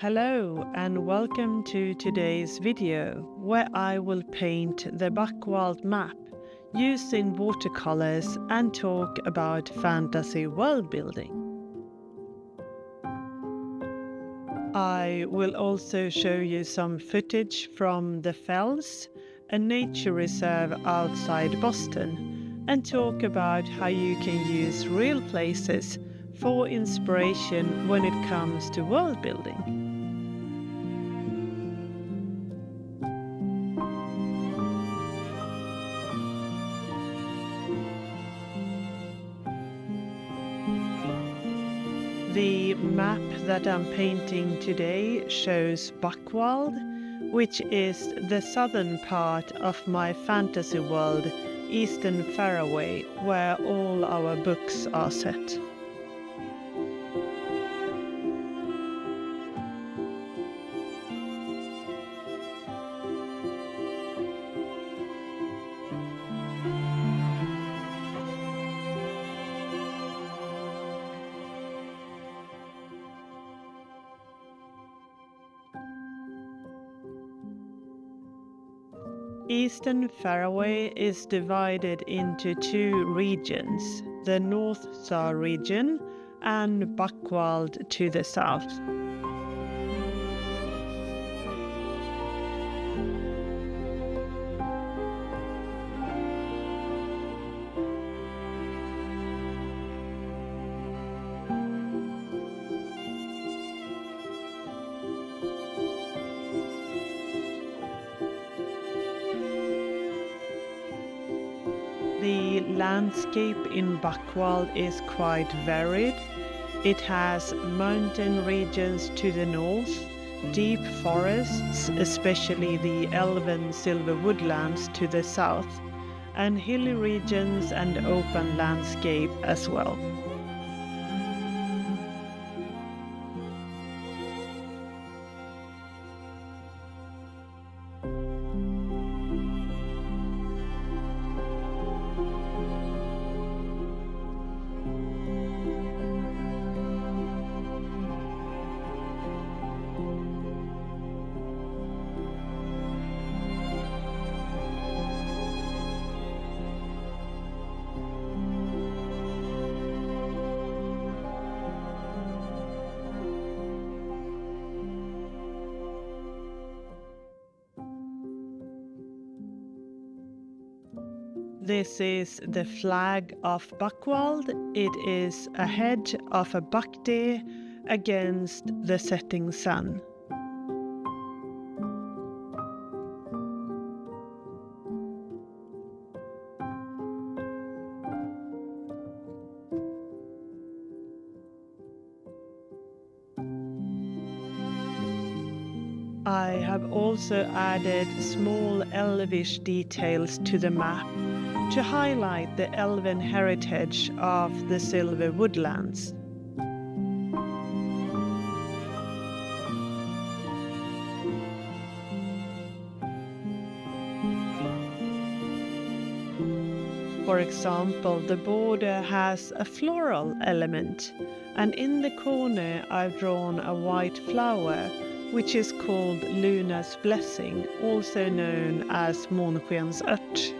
Hello and welcome to today's video where I will paint the Buckwild map using watercolors and talk about fantasy world building. I will also show you some footage from the Fells, a nature reserve outside Boston, and talk about how you can use real places for inspiration when it comes to world building. The map that I'm painting today shows Buckwild, which is the southern part of my fantasy world, Eastern Farraway, where all our books are set. Eastern Farraway is divided into two regions, the North Star region and Buckwild to the south. The landscape in Buckwild is quite varied. It has mountain regions to the north, deep forests, especially the elven silver woodlands to the south, and hilly regions and open landscape as well. This is the flag of Buckwild. It is a head of a buck deer against the setting sun. I have also added small Elvish details to the map to highlight the elven heritage of the silver woodlands. For example, the border has a floral element, and in the corner I've drawn a white flower, which is called Luna's Blessing, also known as månskensört.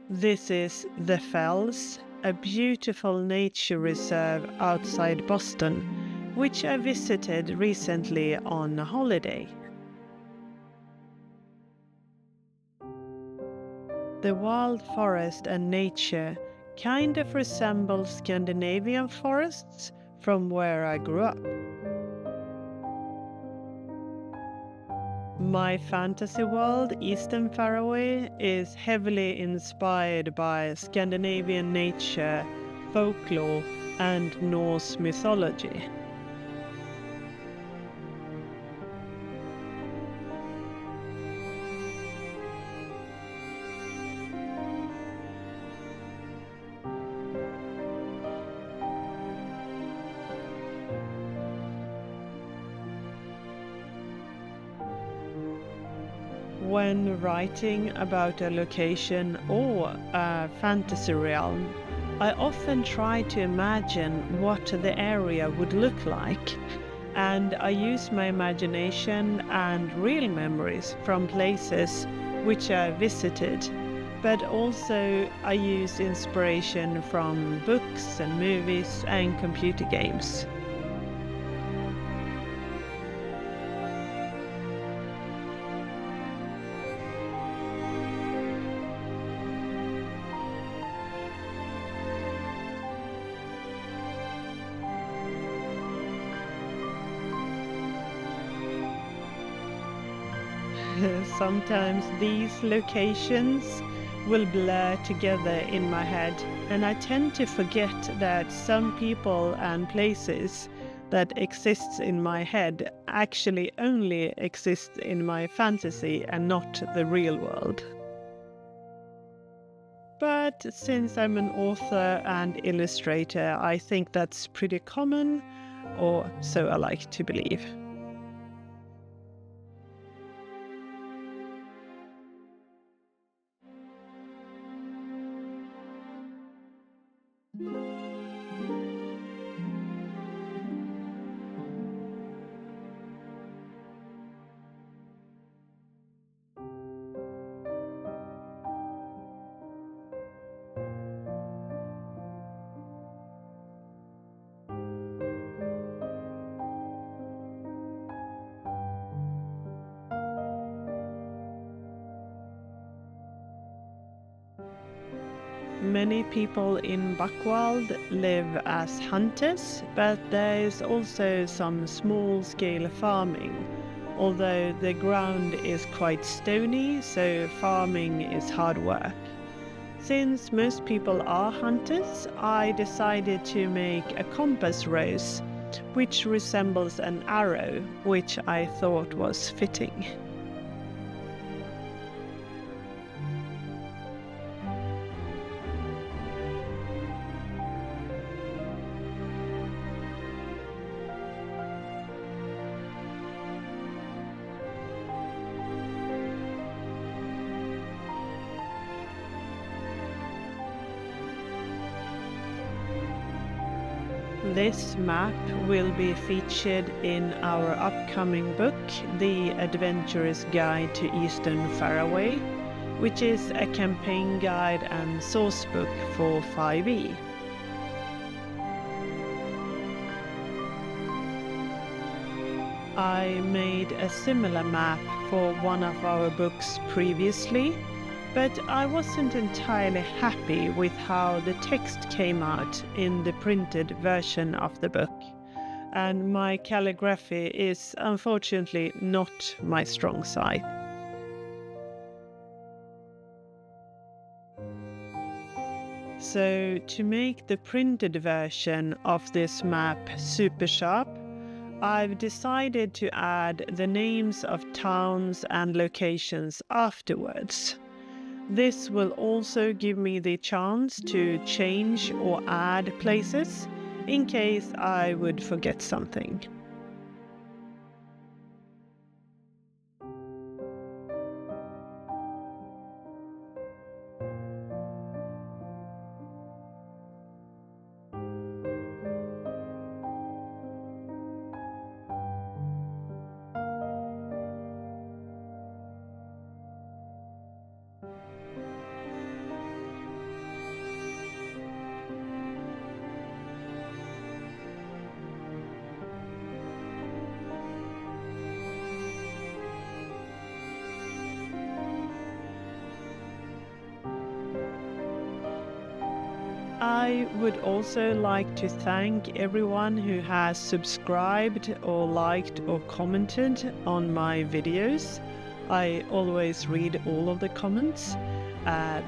This is the Fells, a beautiful nature reserve outside Boston, which I visited recently on a holiday. The wild forest and nature kind of resembles Scandinavian forests from where I grew up. My fantasy world, Eastern Farraway, is heavily inspired by Scandinavian nature, folklore, and Norse mythology. When writing about a location or a fantasy realm, I often try to imagine what the area would look like, and I use my imagination and real memories from places which I visited, but also I use inspiration from books and movies and computer games. Sometimes these locations will blur together in my head, and I tend to forget that some people and places that exist in my head actually only exist in my fantasy and not the real world. But since I'm an author and illustrator, I think that's pretty common, or so I like to believe. Many people in Buckwild live as hunters, but there is also some small-scale farming, although the ground is quite stony, so farming is hard work. Since most people are hunters, I decided to make a compass rose, which resembles an arrow, which I thought was fitting. This map will be featured in our upcoming book, The Adventurer's Guide to Eastern Farraway, which is a campaign guide and sourcebook for 5e. I made a similar map for one of our books previously, but I wasn't entirely happy with how the text came out in the printed version of the book, and my calligraphy is unfortunately not my strong side. So to make the printed version of this map super sharp, I've decided to add the names of towns and locations afterwards. This will also give me the chance to change or add places in case I would forget something. I would also like to thank everyone who has subscribed or liked or commented on my videos. I always read all of the comments.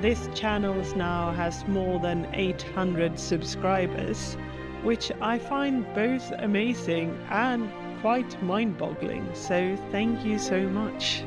This channel now has more than 800 subscribers, which I find both amazing and quite mind-boggling, so thank you so much.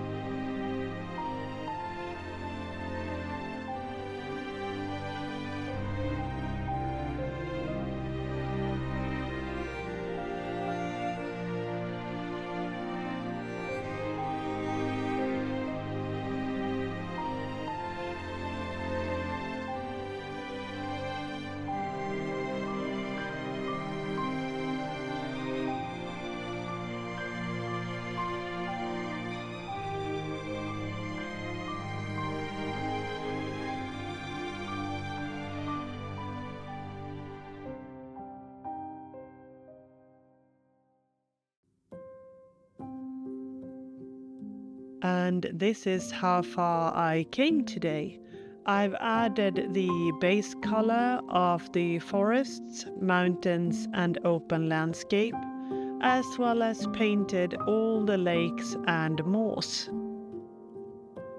And this is how far I came today. I've added the base color of the forests, mountains and open landscape, as well as painted all the lakes and moors.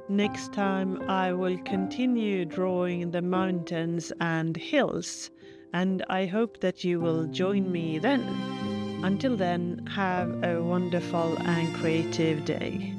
Next time I will continue drawing the mountains and hills, and I hope that you will join me then. Until then, have a wonderful and creative day.